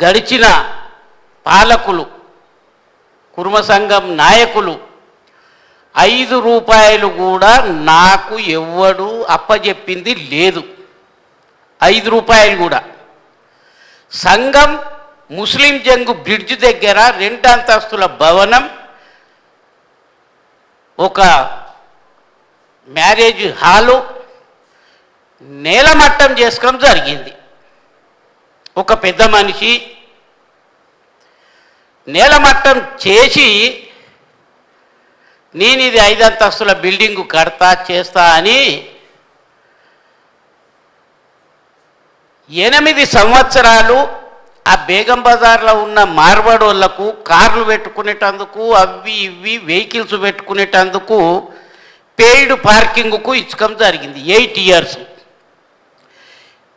గడిచిన పాలకులు కుర్మ సంఘం నాయకులు 5 రూపాయలు కూడా నాకు ఎవ్వడు అప్పజెప్పింది లేదు. 5 రూపాయలు కూడా. సంఘం ముస్లిం జంగు బ్రిడ్జ్ దగ్గర 2 అంతస్తుల భవనం, ఒక మ్యారేజ్ హాలు నేలమట్టం చేసుకోవడం జరిగింది. ఒక పెద్ద మనిషి నేలమట్టం చేసి నేను ఇది 5 అంతస్తుల బిల్డింగు కడతా చేస్తా అని 8 సంవత్సరాలు ఆ బేగం బజార్లో ఉన్న మార్వాడోళ్లకు కార్లు పెట్టుకునేటందుకు అవి ఇవి వెహికల్స్ పెట్టుకునేటందుకు పెయిడ్ పార్కింగ్కు ఇచ్చడం జరిగింది. 8 ఇయర్స్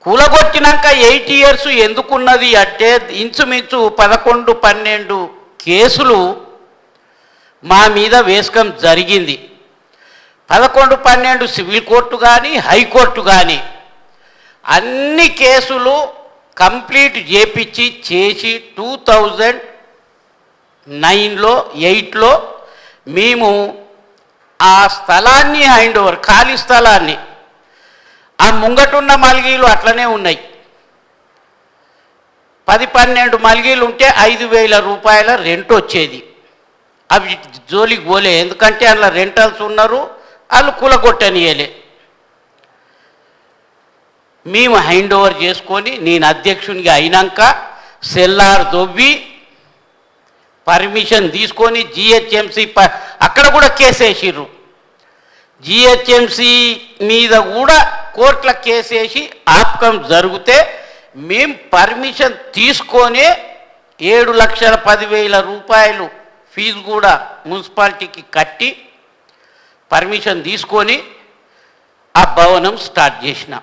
కూలగొట్టినాక 8 ఇయర్స్ ఎందుకున్నది అంటే ఇంచుమించు 11-12 కేసులు మా మీద వేసుకోవడం జరిగింది. 11-12 సివిల్ కోర్టు కానీ హైకోర్టు కానీ అన్ని కేసులు కంప్లీట్ చేసి 2009లో 8లో మేము ఆ స్థలాన్ని హ్యాండ్ ఓవర్, ఖాళీ స్థలాన్ని, ఆ ముంగటున్న మల్గీలు అట్లనే ఉన్నాయి. 10-12 మల్గీలు ఉంటే 5,000 రూపాయల రెంట్ వచ్చేది. అవి జోలికి పోలే, ఎందుకంటే అందులో రెంటల్స్ ఉన్నారు, వాళ్ళు కూలగొట్టనియలే. మేము హ్యాండ్ ఓవర్ చేసుకొని నేను అధ్యక్షునిగా అయినాక సెల్లార్ దొవ్వి పర్మిషన్ తీసుకొని జిహెచ్ఎంసి అక్కడ కూడా కేసేసిర్రు. జిహెచ్ఎంసి మీద కూడా కోర్టుల కేసేసి ఆపకం జరిగితే మేము పర్మిషన్ తీసుకొనే 7,10,000 రూపాయలు ఫీజు కూడా మున్సిపాలిటీకి కట్టి పర్మిషన్ తీసుకొని ఆ భవనం స్టార్ట్ చేసిన.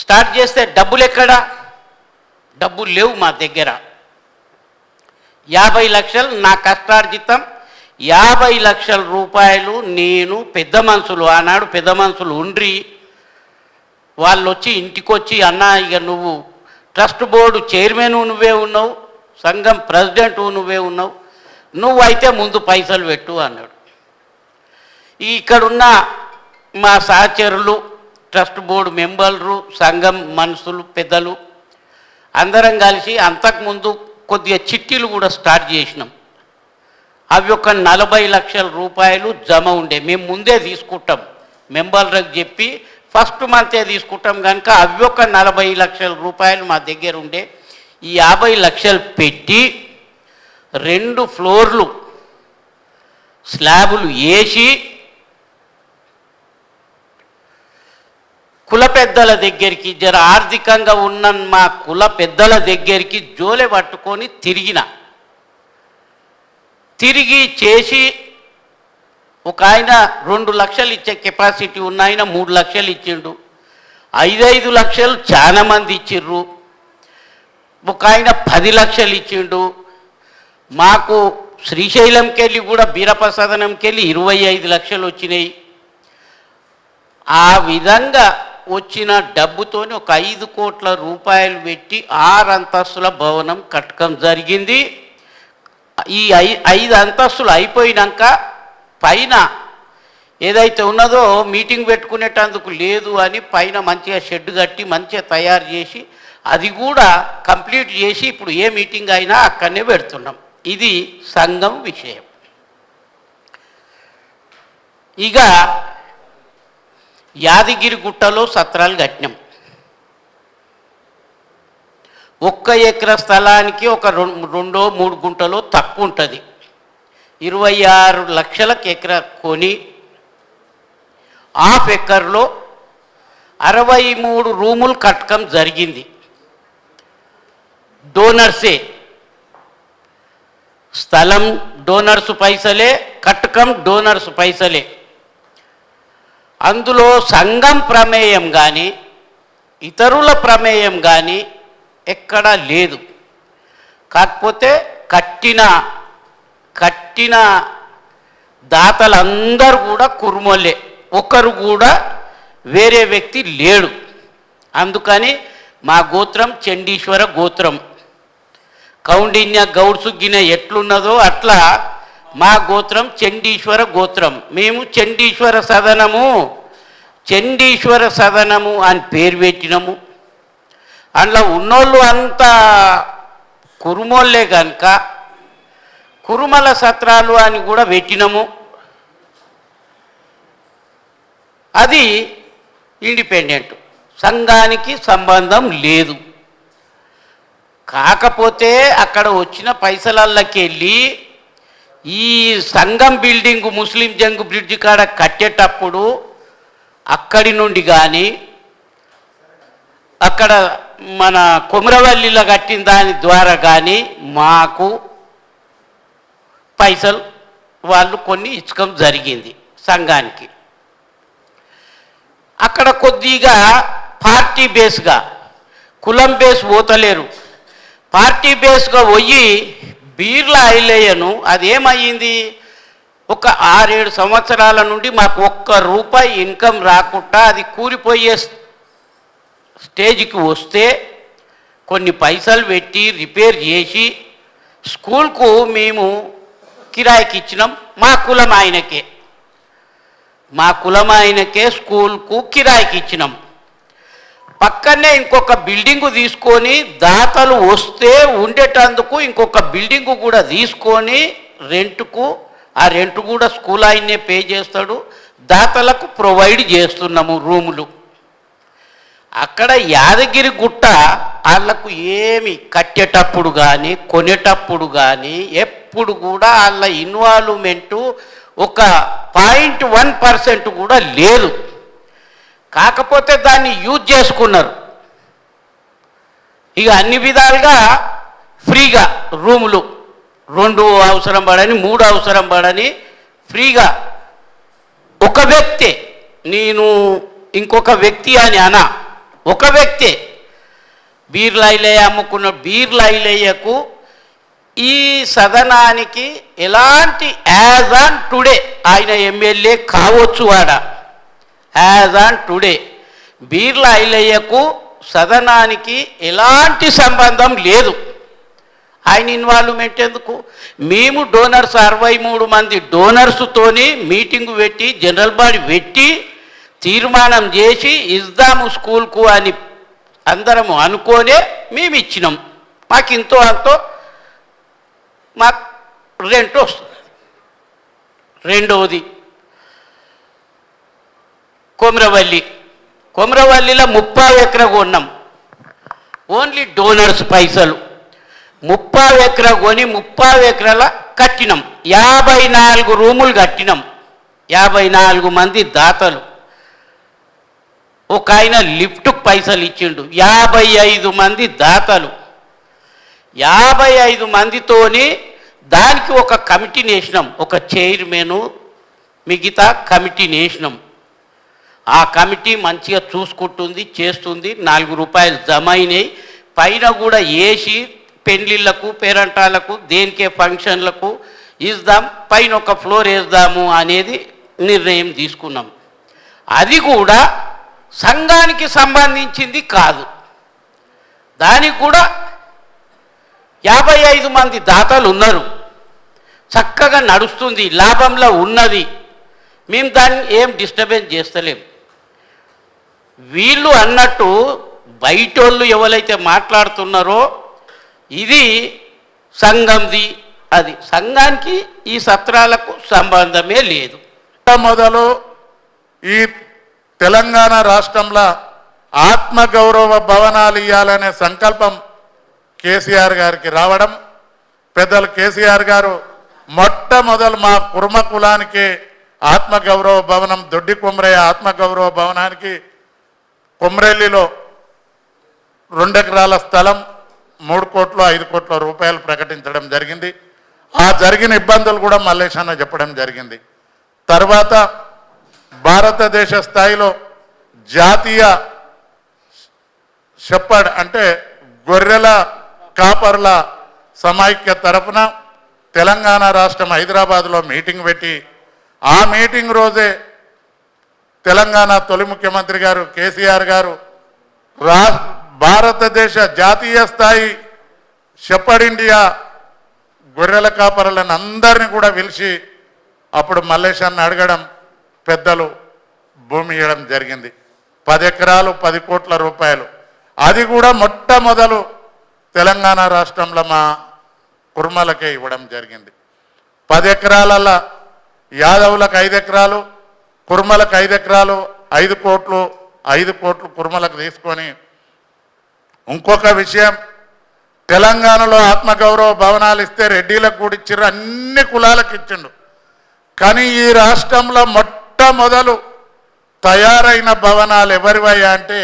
స్టార్ట్ చేస్తే డబ్బులు ఎక్కడా? డబ్బులు లేవు మా దగ్గర. 50 లక్షలు నా కష్టార్జితం, 50 లక్షల రూపాయలు నేను పెద్ద మనుషులు, ఆనాడు పెద్ద మనుషులు ఉండ్రి వాళ్ళు వచ్చి ఇంటికొచ్చి, అన్న ఇక నువ్వు ట్రస్ట్ బోర్డు చైర్మన్ నువ్వే ఉన్నావు, సంఘం ప్రెసిడెంట్ నువ్వే ఉన్నావు, నువ్వైతే ముందు పైసలు పెట్టు అన్నాడు. ఇక్కడున్న మా సహచరులు, ట్రస్ట్ బోర్డు మెంబర్లు, సంఘం మనుషులు, పెద్దలు అందరం కలిసి అంతకుముందు కొద్దిగా చిట్టీలు కూడా స్టార్ట్ చేసినాం. అవి ఒక 40 లక్షల రూపాయలు జమ ఉండే. మేము ముందే తీసుకుంటాం, మెంబర్లకు చెప్పి ఫస్ట్ మంతే తీసుకుంటాం కనుక అవి ఒక 40 లక్షల రూపాయలు మా దగ్గర ఉండే. ఈ 50 లక్షలు పెట్టి 2 ఫ్లోర్లు స్లాబులు వేసి కుల పెద్దల దగ్గరికి, జర ఆర్థికంగా ఉన్న మా కుల పెద్దల దగ్గరికి జోలె పట్టుకొని తిరిగి చేసి ఒక ఆయన 2 లక్షలు ఇచ్చే కెపాసిటీ ఉన్న ఆయన 3 లక్షలు ఇచ్చిండు. 5 లక్షలు చాలా మంది ఇచ్చిర్రు. ఒక ఆయన 10 లక్షలు ఇచ్చిండు. మాకు శ్రీశైలంకి వెళ్ళి కూడా బీరప్రసాదనంకి వెళ్ళి 25 లక్షలు వచ్చినాయి. ఆ విధంగా వచ్చిన డబ్బుతోని ఒక 5 కోట్ల రూపాయలు పెట్టి 6 అంతస్తుల భవనం కట్టడం జరిగింది. ఈ 5 అంతస్తులు అయిపోయినాక పైన ఏదైతే ఉన్నదో మీటింగ్ పెట్టుకునేటందుకు లేదు అని పైన మంచిగా షెడ్ కట్టి మంచిగా తయారు చేసి అది కూడా కంప్లీట్ చేసి ఇప్పుడు ఏ మీటింగ్ అయినా అక్కడనే పెడుతున్నాం. ఇది సంఘం విషయం. ఇక యాదగిరిగుట్టలో సత్రాలు కట్టినాం. 1 ఎకరా స్థలానికి ఒక 2-3 గుంటలో తక్కువ ఉంటుంది. 26 లక్షలకు ఎకరా కొని ½ ఎకర్లో 63 రూములు కట్టడం జరిగింది. డోనర్సే, స్థలం డోనర్స్ పైసలే, కట్టకం డోనర్స్ పైసలే. అందులో సంఘం ప్రమేయం కానీ ఇతరుల ప్రమేయం కానీ ఎక్కడా లేదు. కాకపోతే కట్టిన దాతలందరూ కూడా కుర్మోళ్ళే, ఒకరు కూడా వేరే వ్యక్తి లేడు. అందుకని మా గోత్రం చండీశ్వర గోత్రం. కౌండిన్య గౌడ్సుగ్గిన ఎట్లున్నదో అట్లా మా గోత్రం చండీశ్వర గోత్రం. మేము చండీశ్వర సదనము అని పేరు పెట్టినము. అందులో ఉన్నోళ్ళు అంతా కురుమోళ్ళే కనుక కురుమల సత్రాలు అని కూడా పెట్టినము. అది ఇండిపెండెంట్, సంఘానికి సంబంధం లేదు. కాకపోతే అక్కడ వచ్చిన పైసలకి వెళ్ళి ఈ సంఘం బిల్డింగు ముస్లిం జంగు బ్రిడ్జి కాడ కట్టేటప్పుడు అక్కడి నుండి కానీ అక్కడ మన కొమరవల్లిలో కట్టిన దాని ద్వారా కానీ మాకు పైసలు వాళ్ళు కొన్ని ఇచ్చకం జరిగింది సంఘానికి. అక్కడ కొద్దిగా పార్టీ బేస్గా, కులం బేస్ పోతలేరు. పార్టీ బేస్గా పోయి బీర్ల ఐలయ్యను అదేమయ్యింది, ఒక 6-7 సంవత్సరాల నుండి మాకు ₹1 ఇన్కమ్ రాకుండా అది కూలిపోయే స్టేజ్కి వస్తే కొన్ని పైసలు పెట్టి రిపేర్ చేసి స్కూల్కు మేము కిరాయికి ఇచ్చినాం. మా కులం ఆయనకే స్కూల్కు కిరాయికి ఇచ్చినాం. పక్కనే ఇంకొక బిల్డింగు తీసుకొని దాతలు వస్తే ఉండేటందుకు ఇంకొక బిల్డింగు కూడా తీసుకొని రెంట్కు, ఆ రెంట్ కూడా స్కూల్ ఆయన్నే పే చేస్తాడు. దాతలకు ప్రొవైడ్ చేస్తున్నాము రూములు. అక్కడ యాదగిరి గుట్ట వాళ్ళకు ఏమి కట్టేటప్పుడు కానీ కొనేటప్పుడు కానీ ఎప్పుడు కూడా వాళ్ళ ఇన్వాల్వ్మెంటు ఒక 0.1% కూడా లేదు. కాకపోతే దాన్ని యూజ్ చేసుకున్నారు. ఇక అన్ని విధాలుగా ఫ్రీగా రూములు 2 అవసరం పడని 3 అవసరం పడని ఫ్రీగా ఒక వ్యక్తి, నేను ఇంకొక వ్యక్తి అని ఒక వ్యక్తే బీర్లైలయ్య అమ్ముకున్న బీర్లైలయ్యకు ఈ సదనానికి ఎలాంటి యాజ్ ఆన్ టుడే ఆయన ఎమ్మెల్యే కావచ్చు. యాజ్ ఆన్ టుడే బీర్ల ఐలయ్యకు సదనానికి ఎలాంటి సంబంధం లేదు. ఆయన ఇన్వాల్వ్మెంట్ ఎందుకు? మేము డోనర్స్ 63 మంది డోనర్స్తోని మీటింగు పెట్టి జనరల్ బాడీ పెట్టి తీర్మానం చేసి ఇద్దాము స్కూల్కు అని అందరము అనుకోనే మేము ఇచ్చినాం. మాకు ఇంతో అంతో మాకు రెంట్ వస్తుంది. రెండవది కొమరవల్లిలో 30 ఎకరా కొన్నాం. ఓన్లీ డోనర్స్ పైసలు 30 ఎకరా కొని 30 ఎకరాల కట్టినాం. 54 రూములు కట్టినాం. 54 మంది దాతలు. ఒక ఆయన లిఫ్ట్కు పైసలు ఇచ్చిండు. 55 మంది దాతలు. 55 మందితోని దానికి ఒక కమిటీని వేసినాం. ఒక చైర్మను మిగతా కమిటీని వేసినాం. ఆ కమిటీ మంచిగా చూసుకుంటుంది, చేస్తుంది. ₹4 జమ అయినాయి. పైన కూడా వేసి పెళ్ళిళ్ళకు పేరంటాలకు దేనికే ఫంక్షన్లకు ఇద్దాం, పైన ఒక ఫ్లోర్ వేద్దాము అనేది నిర్ణయం తీసుకున్నాం. అది కూడా సంఘానికి సంబంధించింది కాదు. దానికి కూడా 55 మంది దాతలు ఉన్నారు. చక్కగా నడుస్తుంది, లాభంలో ఉన్నది. మేము దాన్ని ఏం డిస్టర్బెన్స్ చేస్తలేం. వీళ్ళు అన్నట్టు బయటోళ్ళు ఎవరైతే మాట్లాడుతున్నారో ఇది సంఘంది, అది సంఘానికి ఈ సత్రాలకు సంబంధమే లేదు. మొదలు ఈ తెలంగాణ రాష్ట్రంలో ఆత్మగౌరవ భవనాలు ఇవ్వాలనే సంకల్పం కేసీఆర్ గారికి రావడం, పెద్దలు కేసీఆర్ గారు మొట్టమొదలు మా కుర్మ కులానికి ఆత్మగౌరవ భవనం దొడ్డి కొమరయ్య ఆత్మగౌరవ భవనానికి కొమరెల్లిలో 2 ఎకరాల స్థలం 3 కోట్లు 5 కోట్ల రూపాయలు ప్రకటించడం జరిగింది. ఆ జరిగిన ఇబ్బందులు కూడా మల్లేశన్న చెప్పడం జరిగింది. తర్వాత భారతదేశ స్థాయిలో జాతీయ షెపర్డ్ అంటే గొర్రెల కాపర్ల సమైక్య తరఫున తెలంగాణ రాష్ట్రం హైదరాబాద్లో మీటింగ్ పెట్టి ఆ మీటింగ్ రోజే తెలంగాణ తొలి ముఖ్యమంత్రి గారు కేసీఆర్ గారు భారతదేశ జాతీయ స్థాయి షెపర్డ్ ఇండియా గొర్రెల కాపరులను అందరినీ కూడా పిలిచి అప్పుడు మల్లేశాన్ని అడగడం, పెద్దలు భూమి ఇవ్వడం జరిగింది. 10 ఎకరాలు 10 కోట్ల రూపాయలు. అది కూడా మొట్టమొదలు తెలంగాణ రాష్ట్రంలో మా కుర్మలకే ఇవ్వడం జరిగింది. 10 ఎకరాలల్లో యాదవులకు 5 ఎకరాలు, కుర్మలకు 5 ఎకరాలు, 5 కోట్లు 5 కోట్లు కుర్మలకు తీసుకొని, ఇంకొక విషయం, తెలంగాణలో ఆత్మగౌరవ భవనాలు ఇస్తే రెడ్డిలకు కూడా ఇచ్చారు, అన్ని కులాలకు ఇచ్చిండు. కానీ ఈ రాష్ట్రంలో మొట్టమొదలు తయారైన భవనాలు ఎవరివయ్యా అంటే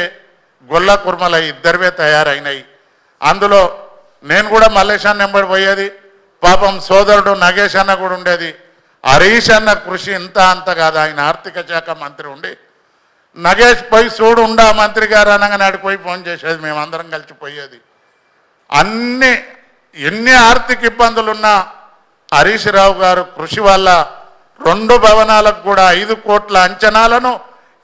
గొల్ల కుర్మల ఇద్దరివే తయారైనాయి. అందులో నేను కూడా మల్లేశాన్ని వెంబడి పోయేది, పాపం సోదరుడు నగేష్ అన్న కూడా ఉండేది. హరీష్ అన్న కృషి ఇంత అంత కాదు, ఆయన ఆర్థిక శాఖ మంత్రి ఉండి నగేష్ పోయి చూడు ఉండా మంత్రి గారు అనగానే ఆడికి పోయి ఫోన్ చేసేది, మేమందరం కలిసిపోయేది. ఎన్ని ఆర్థిక ఇబ్బందులున్నా హరీష్ రావు గారు కృషి వల్ల 2 భవనాలకు కూడా 5 కోట్ల అంచనాలను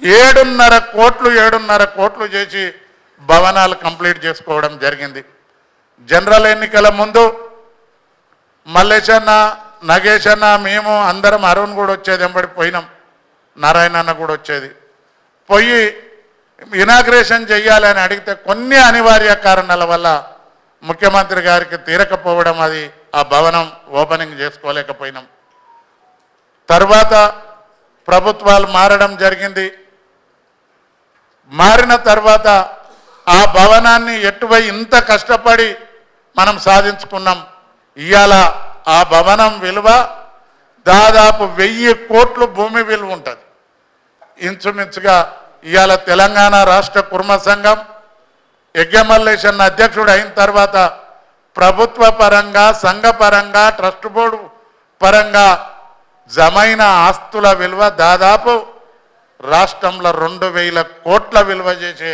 7.5 కోట్లు చేసి భవనాలు కంప్లీట్ చేసుకోవడం జరిగింది. జనరల్ ఎన్నికల ముందు మల్లేశన్న, నగేష్ అన్న, మేము అందరం, అరుణ్ కూడా వచ్చేది, వెంబడి పోయినాం, నారాయణ అన్న కూడా వచ్చేది. పోయి ఇనాగ్రేషన్ చెయ్యాలని అడిగితే కొన్ని అనివార్య కారణాల వల్ల ముఖ్యమంత్రి గారికి తీరకపోవడం, అది ఆ భవనం ఓపెనింగ్ చేసుకోలేకపోయినాం. తర్వాత ప్రభుత్వాలు మారడం జరిగింది. మారిన తర్వాత ఆ భవనాన్ని ఎటువై ఇంత కష్టపడి మనం సాధించుకున్నాం. ఇవాళ ఆ భవనం విలువ దాదాపు 1000 కోట్లు భూమి విలువ ఉంటుంది. ఇంచుమించుగా ఇవాళ తెలంగాణ రాష్ట్ర కుర్మ సంఘం యజ్ఞమల్లేశన్న అధ్యక్షుడు అయిన తర్వాత ప్రభుత్వ పరంగా, సంఘ పరంగా, ట్రస్ట్ బోర్డు పరంగా జమైన ఆస్తుల విలువ దాదాపు రాష్ట్రంలో 2000 కోట్ల విలువ చేసే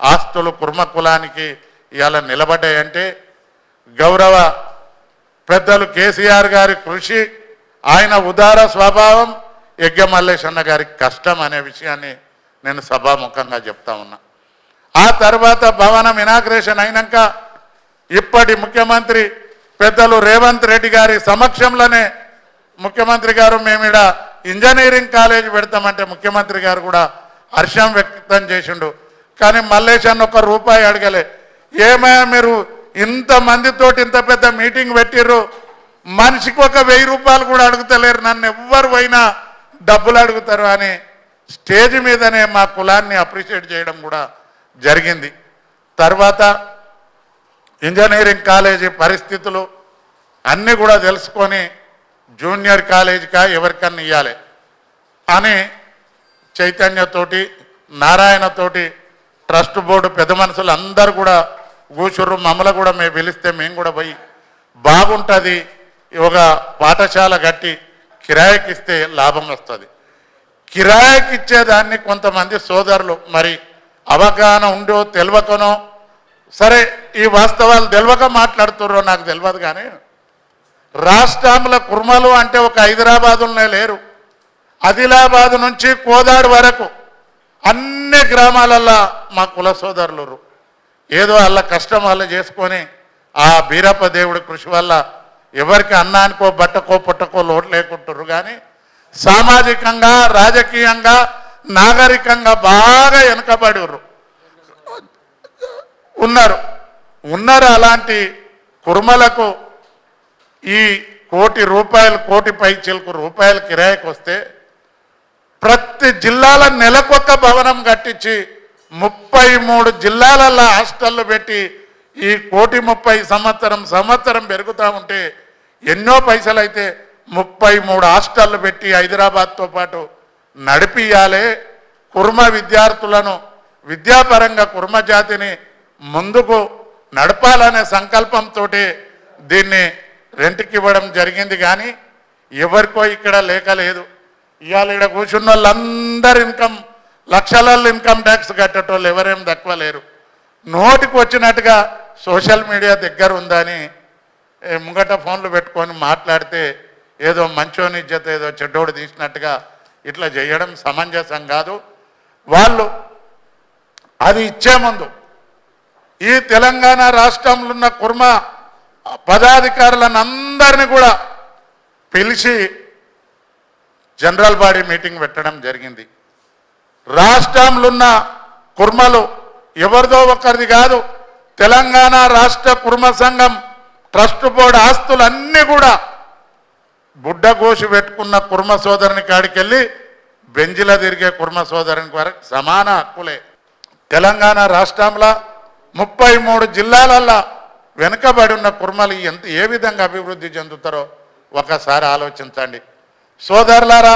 ఆస్తులు కుర్మ కులానికి ఇవాళ నిలబడ్డాయంటే గౌరవ పెద్దలు కేసీఆర్ గారి కృషి, ఆయన ఉదార స్వభావం, యజ్ఞమల్లేశన్న గారి కష్టం అనే విషయాన్ని నేను సభాముఖంగా చెప్తా ఉన్నా. ఆ తర్వాత భవనం ఇనాగ్రేషన్ అయినాక ఇప్పటి ముఖ్యమంత్రి పెద్దలు రేవంత్ రెడ్డి గారి సమక్షంలోనే ముఖ్యమంత్రి గారు మేమిడ ఇంజనీరింగ్ కాలేజ్ పెడతామంటే ముఖ్యమంత్రి గారు కూడా హర్షం వ్యక్తం చేసిండు. కానీ మల్లేశాన్ని ₹1 అడగలే. ఏమైనా మీరు ఇంతమందితోటి ఇంత పెద్ద మీటింగ్ పెట్టిర్రు, మనిషికి ₹1000 కూడా అడుగుతలేరు, నన్ను ఎవ్వరు పోయినా డబ్బులు అడుగుతారు అని స్టేజ్ మీదనే మా కులాన్ని అప్రిషియేట్ చేయడం కూడా జరిగింది. తర్వాత ఇంజనీరింగ్ కాలేజీ పరిస్థితులు అన్నీ కూడా తెలుసుకొని జూనియర్ కాలేజీకా ఎవరికన్నా ఇవ్వాలి అని చైతన్యతోటి, నారాయణతోటి, ట్రస్ట్ బోర్డు పెద్ద మనుషులు అందరూ కూడా కూర్చుర్రు. మమ్మల్ని కూడా మేము పిలిస్తే మేము కూడా పోయి బాగుంటుంది, ఒక పాఠశాల కట్టి కిరాయికి ఇస్తే లాభం వస్తుంది. కిరాయికి ఇచ్చేదాన్ని కొంతమంది సోదరులు మరి అవగాహన ఉండో తెలియకనో, సరే ఈ వాస్తవాలు తెలియక మాట్లాడుతుర్రో నాకు తెలియదు, కానీ రాష్ట్రంలో కుర్మలు అంటే ఒక హైదరాబాదులోనే లేరు. ఆదిలాబాద్ నుంచి కోదాడు వరకు అన్ని గ్రామాలల్లో మా కుల సోదరులు ఏదో వాళ్ళ కష్టం వాళ్ళు చేసుకొని ఆ బీరప్ప దేవుడి కృషి వల్ల ఎవరికి అన్నానికో బట్టకో పుట్టకో లోటు లేకుంటారు. కానీ సామాజికంగా, రాజకీయంగా, నాగరికంగా బాగా వెనుకబడి ఉన్నారు. అలాంటి కుర్మలకు ఈ ₹1 కోటి పైచిలకు రూపాయలు కిరాయికి వస్తే ప్రతి జిల్లాల నెలకొక్క భవనం కట్టించి 33 జిల్లాలలో హాస్టళ్ళు పెట్టి ఈ ₹130 సంవత్సరం పెరుగుతూ ఉంటే ఎన్నో పైసలు అయితే 33 హాస్టళ్ళు పెట్టి హైదరాబాద్తో పాటు నడిపియాలే. కుర్మ విద్యార్థులను విద్యాపరంగా కుర్మ జాతిని ముందుకు నడపాలనే సంకల్పంతో దీన్ని రెంట్కి ఇవ్వడం జరిగింది. కానీ ఎవరికో ఇక్కడ లేక లేదు. ఇవాళ ఇక్కడ కూర్చున్న వాళ్ళందరూ లక్షలలో ఇన్కమ్ ట్యాక్స్ కట్టేటోళ్ళు ఎవరేం తక్కువ లేరు. నోటికి వచ్చినట్టుగా సోషల్ మీడియా దగ్గర ఉందని ముంగట ఫోన్లు పెట్టుకొని మాట్లాడితే ఏదో మంచోని ఇజ్జత ఏదో చెడ్డోడు తీసినట్టుగా ఇట్లా చేయడం సమంజసం కాదు. వాళ్ళు అది ఇచ్చే ముందు ఈ తెలంగాణ రాష్ట్రంలో ఉన్న కుర్మ పదాధికారులను అందరినీ కూడా పిలిచి జనరల్ బాడీ మీటింగ్ పెట్టడం జరిగింది. రాష్ట్రంలో ఉన్న కుర్మలు ఎవరిదో ఒకరిది కాదు, తెలంగాణ రాష్ట్ర కుర్మ సంఘం ట్రస్ట్ బోర్డు ఆస్తులన్నీ కూడా బుడ్డగోసి పెట్టుకున్న కుర్మ సోదరుని కాడికి వెళ్ళి బెంజిల తిరిగే కుర్మ సోదరునికి వరకు సమాన హక్కులే. తెలంగాణ రాష్ట్రంలో 33 జిల్లాలల్లో వెనుకబడి ఉన్న కుర్మలు ఏ విధంగా అభివృద్ధి చెందుతారో ఒకసారి ఆలోచించండి. సోదరులారా,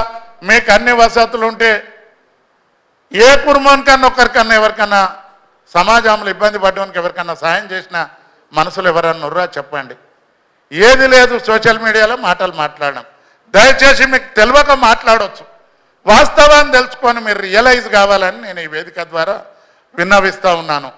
మీకు అన్ని వసతులు ఉంటే ఏ కుర్మోనికన్నా ఒకరికన్నా ఎవరికన్నా సమాజంలో ఇబ్బంది పడ్డానికి ఎవరికన్నా సాయం చేసిన మనసులు ఎవరన్నా ఉర్రా చెప్పండి. ఏది లేదు, సోషల్ మీడియాలో మాటలు మాట్లాడడం. దయచేసి మీకు తెలియక మాట్లాడవచ్చు, వాస్తవాన్ని తెలుసుకొని మీరు రియలైజ్ కావాలని నేను ఈ వేదిక ద్వారా విన్నవిస్తూ ఉన్నాను.